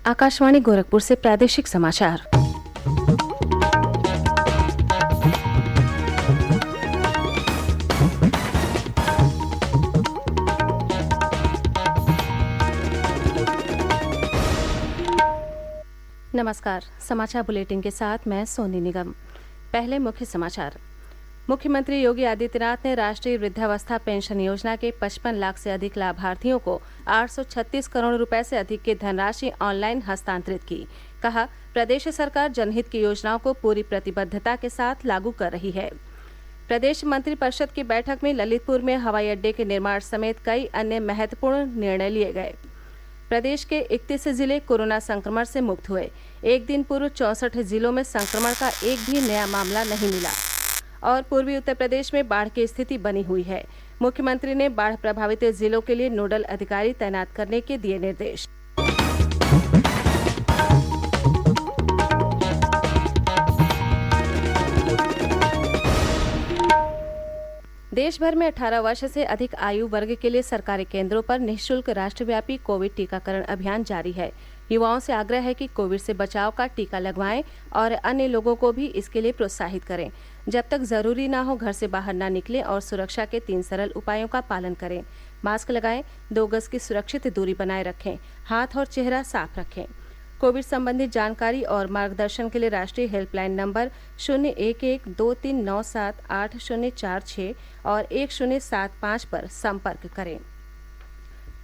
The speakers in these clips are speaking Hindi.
आकाशवाणी गोरखपुर से प्रादेशिक समाचार। नमस्कार। समाचार बुलेटिन के साथ मैं सोनी निगम। पहले मुख्य समाचार। मुख्यमंत्री योगी आदित्यनाथ ने राष्ट्रीय वृद्धावस्था पेंशन योजना के 55 लाख से अधिक लाभार्थियों को 836 करोड़ रुपए से अधिक की धनराशि ऑनलाइन हस्तांतरित की। कहा, प्रदेश सरकार जनहित की योजनाओं को पूरी प्रतिबद्धता के साथ लागू कर रही है। प्रदेश मंत्रिपरिषद की बैठक में ललितपुर में हवाई अड्डे के निर्माण समेत कई अन्य महत्वपूर्ण निर्णय लिए गए। प्रदेश के 31 जिले कोरोना संक्रमण से मुक्त हुए। एक दिन पूर्व 64 जिलों में संक्रमण का एक भी नया मामला नहीं मिला। और पूर्वी उत्तर प्रदेश में बाढ़ की स्थिति बनी हुई है। मुख्यमंत्री ने बाढ़ प्रभावित जिलों के लिए नोडल अधिकारी तैनात करने के दिए निर्देश। देश भर में 18 वर्ष से अधिक आयु वर्ग के लिए सरकारी केंद्रों पर निःशुल्क राष्ट्रव्यापी कोविड टीकाकरण अभियान जारी है। युवाओं से आग्रह है कि कोविड से बचाव का टीका लगवाएं और अन्य लोगों को भी इसके लिए प्रोत्साहित करें। जब तक जरूरी ना हो घर से बाहर ना निकलें और सुरक्षा के 3 सरल उपायों का पालन करें। मास्क लगाएं, 2 गज की सुरक्षित दूरी बनाए रखें, हाथ और चेहरा साफ रखें। कोविड संबंधी जानकारी और मार्गदर्शन के लिए राष्ट्रीय हेल्पलाइन नंबर 011-2397-8046 और 1075 पर संपर्क करें।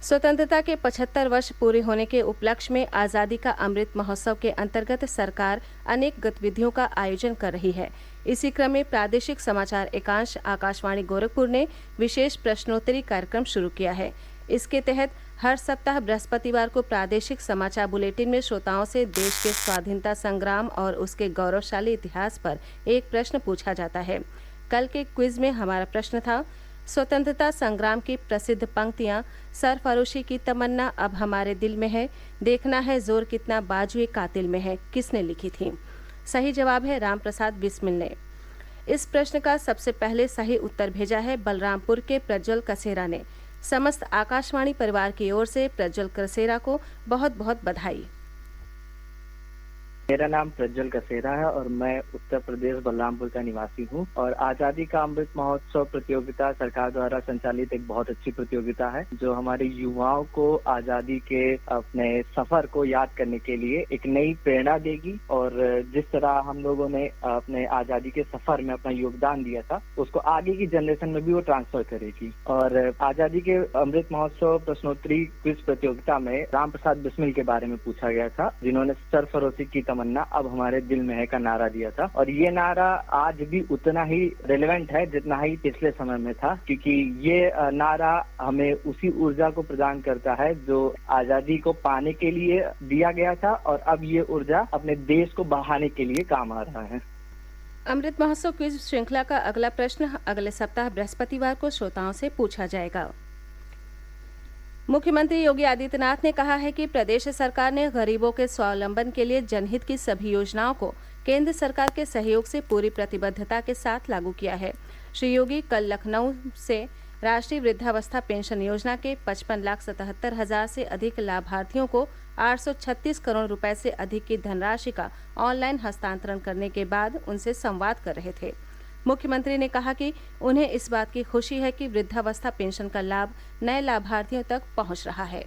स्वतंत्रता के 75 वर्ष पूरे होने के उपलक्ष्य में आज़ादी का अमृत महोत्सव के अंतर्गत सरकार अनेक गतिविधियों का आयोजन कर रही है। इसी क्रम में प्रादेशिक समाचार एकांश आकाशवाणी गोरखपुर ने विशेष प्रश्नोत्तरी कार्यक्रम शुरू किया है। इसके तहत हर सप्ताह बृहस्पतिवार को प्रादेशिक समाचार बुलेटिन में श्रोताओं से देश के स्वाधीनता संग्राम और उसके गौरवशाली इतिहास पर एक प्रश्न पूछा जाता है। कल के क्विज में हमारा प्रश्न था, स्वतंत्रता संग्राम की प्रसिद्ध पंक्तियां सरफरोशी की तमन्ना अब हमारे दिल में है, देखना है जोर कितना बाजुए कातिल में है, किसने लिखी थी? सही जवाब है राम प्रसाद बिस्मिल ने। इस प्रश्न का सबसे पहले सही उत्तर भेजा है बलरामपुर के प्रज्वल कसेरा ने। समस्त आकाशवाणी परिवार की ओर से प्रज्वल कसेरा को बहुत बहुत बधाई। मेरा नाम प्रज्वल कसेरा है और मैं उत्तर प्रदेश बलरामपुर का निवासी हूँ। और आजादी का अमृत महोत्सव प्रतियोगिता सरकार द्वारा संचालित एक बहुत अच्छी प्रतियोगिता है जो हमारे युवाओं को आजादी के अपने सफर को याद करने के लिए एक नई प्रेरणा देगी। और जिस तरह हम लोगों ने अपने आजादी के सफर में अपना योगदान दिया था उसको आगे की जनरेशन में भी वो ट्रांसफर करेगी। और आजादी के अमृत महोत्सव प्रश्नोत्तरी क्विज प्रतियोगिता में राम प्रसाद बिस्मिल के बारे में पूछा गया था, जिन्होंने सरफरोशी की तमन्ना अब हमारे दिल में है का नारा दिया था। और ये नारा आज भी उतना ही रेलेवेंट है जितना ही पिछले समय में था, क्योंकि ये नारा हमें उसी ऊर्जा को प्रदान करता है जो आजादी को पाने के लिए दिया गया था और अब ये ऊर्जा अपने देश को बढ़ाने के लिए काम आ रहा है। अमृत महोत्सव क्विज श्रृंखला का अगला प्रश्न अगले सप्ताह बृहस्पतिवार को श्रोताओं से पूछा जाएगा। मुख्यमंत्री योगी आदित्यनाथ ने कहा है कि प्रदेश सरकार ने गरीबों के स्वावलंबन के लिए जनहित की सभी योजनाओं को केंद्र सरकार के सहयोग से पूरी प्रतिबद्धता के साथ लागू किया है। श्री योगी कल लखनऊ से राष्ट्रीय वृद्धावस्था पेंशन योजना के 55,77,000 से अधिक लाभार्थियों को 836 करोड़ रुपए से अधिक की धनराशि का ऑनलाइन हस्तांतरण करने के बाद उनसे संवाद कर रहे थे। मुख्यमंत्री ने कहा कि उन्हें इस बात की खुशी है कि वृद्धावस्था पेंशन का लाभ नए लाभार्थियों तक पहुंच रहा है।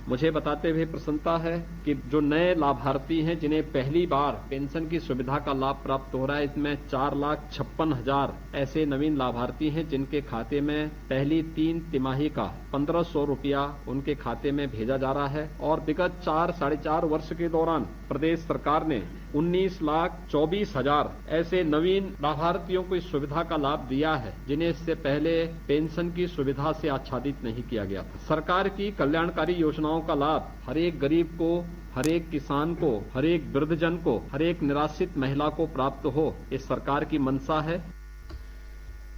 मुझे बताते हुए प्रसन्नता है कि जो नए लाभार्थी हैं जिन्हें पहली बार पेंशन की सुविधा का लाभ प्राप्त हो रहा है, इसमें 4,56,000 ऐसे नवीन लाभार्थी हैं जिनके खाते में पहली 3 तिमाही का 1,500 रुपया उनके खाते में भेजा जा रहा है। और विगत 4-4.5 वर्ष के दौरान प्रदेश सरकार ने 19,24,000 ऐसे नवीन लाभार्थियों को इस सुविधा का लाभ दिया है जिन्हें इससे पहले पेंशन की सुविधा से आच्छादित नहीं किया गया था। सरकार की कल्याणकारी योजनाओं का लाभ हर एक गरीब को, हर एक किसान को, हर एक वृद्धजन को, हर एक निराश्रित महिला को प्राप्त हो, इस सरकार की मंशा है।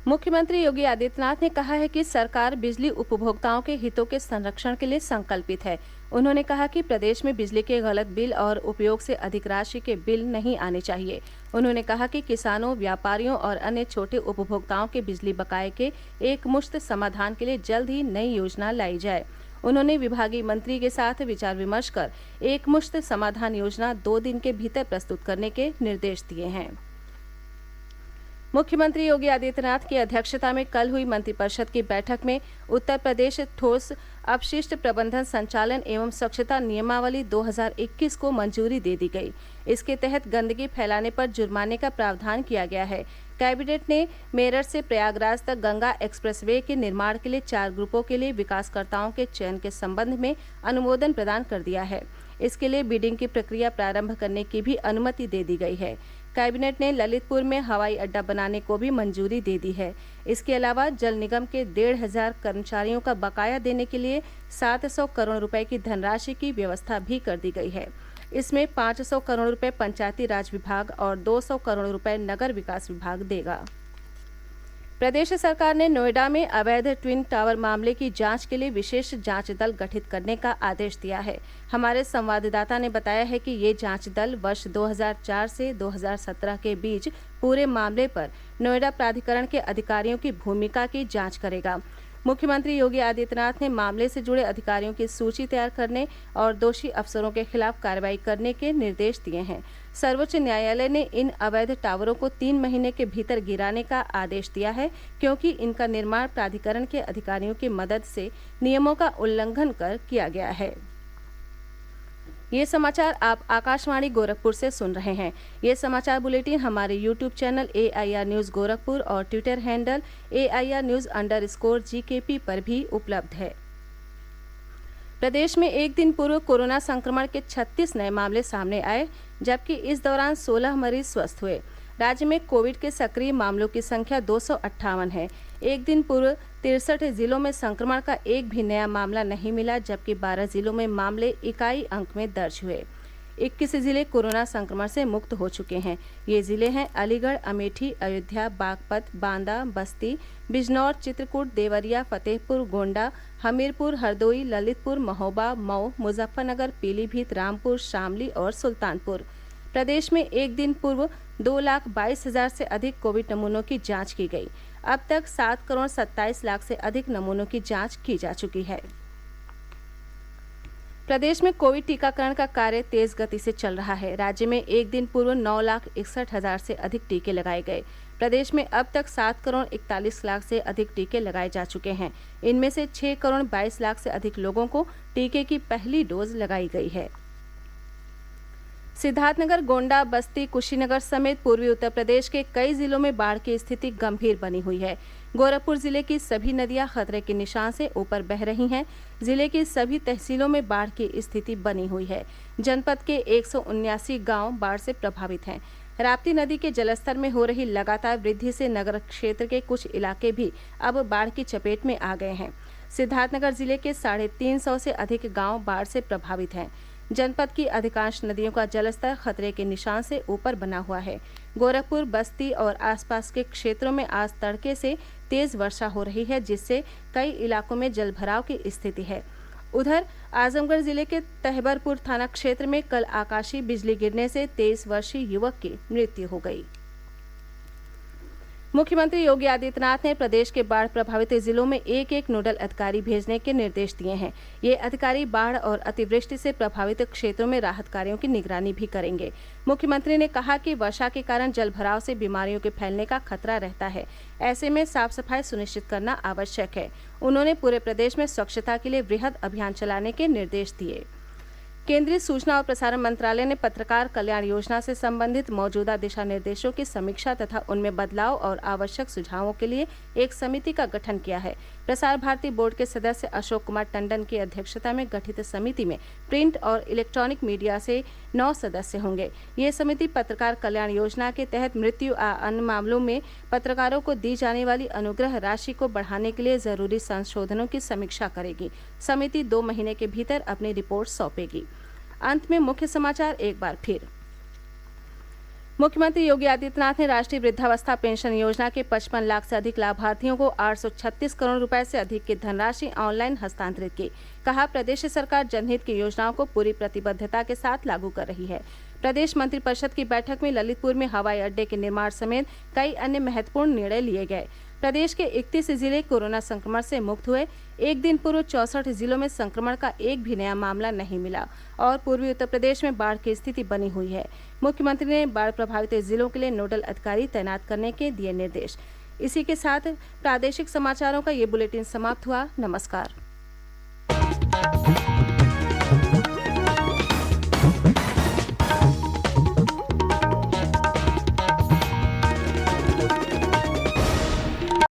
मुख्यमंत्री योगी आदित्यनाथ ने कहा है कि सरकार बिजली उपभोक्ताओं के हितों के संरक्षण के लिए संकल्पित है। उन्होंने कहा कि प्रदेश में बिजली के गलत बिल और उपयोग से अधिक राशि के बिल नहीं आने चाहिए। उन्होंने कहा कि किसानों, व्यापारियों और अन्य छोटे उपभोक्ताओं के बिजली बकाये के एक मुश्त समाधान के लिए जल्द ही नई योजना लाई जाए। उन्होंने विभागीय मंत्री के साथ विचार विमर्श कर एकमुश्त समाधान योजना 2 दिन के भीतर प्रस्तुत करने के निर्देश दिए हैं। मुख्यमंत्री योगी आदित्यनाथ की अध्यक्षता में कल हुई मंत्रिपरिषद की बैठक में उत्तर प्रदेश ठोस अपशिष्ट प्रबंधन संचालन एवं स्वच्छता नियमावली 2021 को मंजूरी दे दी गई। इसके तहत गंदगी फैलाने पर जुर्माने का प्रावधान किया गया है। कैबिनेट ने मेरठ से प्रयागराज तक गंगा एक्सप्रेसवे के निर्माण के लिए 4 ग्रुपों के लिए विकासकर्ताओं के चयन के संबंध में अनुमोदन प्रदान कर दिया है। इसके लिए बिडिंग की प्रक्रिया प्रारंभ करने की भी अनुमति दे दी गई है। कैबिनेट ने ललितपुर में हवाई अड्डा बनाने को भी मंजूरी दे दी है। इसके अलावा जल निगम के 1,500 कर्मचारियों का बकाया देने के लिए 700 करोड़ रुपए की धनराशि की व्यवस्था भी कर दी गई है। इसमें 500 करोड़ रुपए पंचायती राज विभाग और 200 करोड़ रुपए नगर विकास विभाग देगा। प्रदेश सरकार ने नोएडा में अवैध ट्विन टावर मामले की जांच के लिए विशेष जांच दल गठित करने का आदेश दिया है। हमारे संवाददाता ने बताया है कि ये जांच दल वर्ष 2004 से 2017 के बीच पूरे मामले पर नोएडा प्राधिकरण के अधिकारियों की भूमिका की जांच करेगा। मुख्यमंत्री योगी आदित्यनाथ ने मामले से जुड़े अधिकारियों की सूची तैयार करने और दोषी अफसरों के खिलाफ कार्रवाई करने के निर्देश दिए हैं। सर्वोच्च न्यायालय ने इन अवैध टावरों को 3 महीने के भीतर गिराने का आदेश दिया है, क्योंकि इनका निर्माण प्राधिकरण के अधिकारियों की मदद से नियमों का उल्लंघन कर किया गया है। ये समाचार आप आकाशवाणी गोरखपुर से सुन रहे हैं। ये समाचार बुलेटिन हमारे YouTube channel AIR news Gorakhpur और ट्विटर हैंडल AIR न्यूज़_GKP पर भी उपलब्ध है। प्रदेश में एक दिन पूर्व कोरोना संक्रमण के 36 नए मामले सामने आए, जबकि इस दौरान 16 मरीज स्वस्थ हुए। राज्य में कोविड के सक्रिय मामलों की संख्या 258 है। एक दिन पूर्व 63 जिलों में संक्रमण का एक भी नया मामला नहीं मिला, जबकि 12 जिलों में मामले इकाई अंक में दर्ज हुए। 21 जिले कोरोना संक्रमण से मुक्त हो चुके हैं। ये जिले हैं अलीगढ़, अमेठी, अयोध्या, बागपत, बांदा, बस्ती, बिजनौर, चित्रकूट, देवरिया, फतेहपुर, गोंडा, हमीरपुर, हरदोई, ललितपुर, महोबा, मऊ, मुजफ्फरनगर, पीलीभीत, रामपुर, शामली और सुल्तानपुर। प्रदेश में एक दिन पूर्व 2,22,000 से अधिक कोविड नमूनों की जांच की गई। अब तक 7,27,00,000 से अधिक नमूनों की जांच की जा चुकी है। प्रदेश में कोविड टीकाकरण का कार्य तेज गति से चल रहा है। राज्य में एक दिन पूर्व 9,61,000 से अधिक टीके लगाए गए। प्रदेश में अब तक 7,41,00,000 से अधिक टीके लगाए जा चुके हैं। इनमें से 6,22,00,000 से अधिक लोगों को टीके की पहली डोज लगाई गई है। सिद्धार्थनगर, गोंडा, बस्ती, कुशीनगर समेत पूर्वी उत्तर प्रदेश के कई जिलों में बाढ़ की स्थिति गंभीर बनी हुई है। गोरखपुर जिले की सभी नदियां खतरे के निशान से ऊपर बह रही हैं। जिले की सभी तहसीलों में बाढ़ की स्थिति बनी हुई है। जनपद के 179 गांव बाढ़ से प्रभावित हैं। राप्ती नदी के जलस्तर में हो रही लगातार वृद्धि से नगर क्षेत्र के कुछ इलाके भी अब बाढ़ की चपेट में आ गए हैं। सिद्धार्थनगर जिले के 350 से अधिक गांव बाढ़ से प्रभावित हैं। जनपद की अधिकांश नदियों का जलस्तर खतरे के निशान से ऊपर बना हुआ है। गोरखपुर, बस्ती और आसपास के क्षेत्रों में आज तड़के से तेज वर्षा हो रही है, जिससे कई इलाकों में जलभराव की स्थिति है। उधर आजमगढ़ जिले के तहबरपुर थाना क्षेत्र में कल आकाशीय बिजली गिरने से 23 वर्षीय युवक की मृत्यु हो गई। मुख्यमंत्री योगी आदित्यनाथ ने प्रदेश के बाढ़ प्रभावित जिलों में एक नोडल अधिकारी भेजने के निर्देश दिए हैं। ये अधिकारी बाढ़ और अतिवृष्टि से प्रभावित क्षेत्रों में राहत कार्यों की निगरानी भी करेंगे। मुख्यमंत्री ने कहा कि वर्षा के कारण जलभराव से बीमारियों के फैलने का खतरा रहता है। ऐसे में साफ सफाई सुनिश्चित करना आवश्यक है। उन्होंने पूरे प्रदेश में स्वच्छता के लिए वृहद अभियान चलाने के निर्देश दिए। केंद्रीय सूचना और प्रसारण मंत्रालय ने पत्रकार कल्याण योजना से संबंधित मौजूदा दिशा निर्देशों की समीक्षा तथा उनमें बदलाव और आवश्यक सुझावों के लिए एक समिति का गठन किया है। प्रसार भारती बोर्ड के सदस्य अशोक कुमार टंडन की अध्यक्षता में गठित समिति में प्रिंट और इलेक्ट्रॉनिक मीडिया से 9 सदस्य होंगे। ये समिति पत्रकार कल्याण योजना के तहत मृत्यु या अन्य मामलों में पत्रकारों को दी जाने वाली अनुग्रह राशि को बढ़ाने के लिए जरूरी संशोधनों की समीक्षा करेगी। समिति 2 महीने के भीतर अपनी रिपोर्ट सौंपेगी। अंत में मुख्य समाचार एक बार फिर। मुख्यमंत्री योगी आदित्यनाथ ने राष्ट्रीय वृद्धावस्था पेंशन योजना के 55 लाख से अधिक लाभार्थियों को 836 करोड़ रुपए से अधिक की धनराशि ऑनलाइन हस्तांतरित की। कहा, प्रदेश सरकार जनहित की योजनाओं को पूरी प्रतिबद्धता के साथ लागू कर रही है। प्रदेश मंत्रिपरिषद की बैठक में ललितपुर में हवाई अड्डे के निर्माण समेत कई अन्य महत्वपूर्ण निर्णय लिए गए। प्रदेश के 31 जिले कोरोना संक्रमण से मुक्त हुए। एक दिन पूर्व 64 जिलों में संक्रमण का एक भी नया मामला नहीं मिला और पूर्वी उत्तर प्रदेश में बाढ़ की स्थिति बनी हुई है। मुख्यमंत्री ने बाढ़ प्रभावित जिलों के लिए नोडल अधिकारी तैनात करने के दिए निर्देश। इसी के साथ प्रादेशिक समाचारों का ये बुलेटिन समाप्त हुआ। नमस्कार।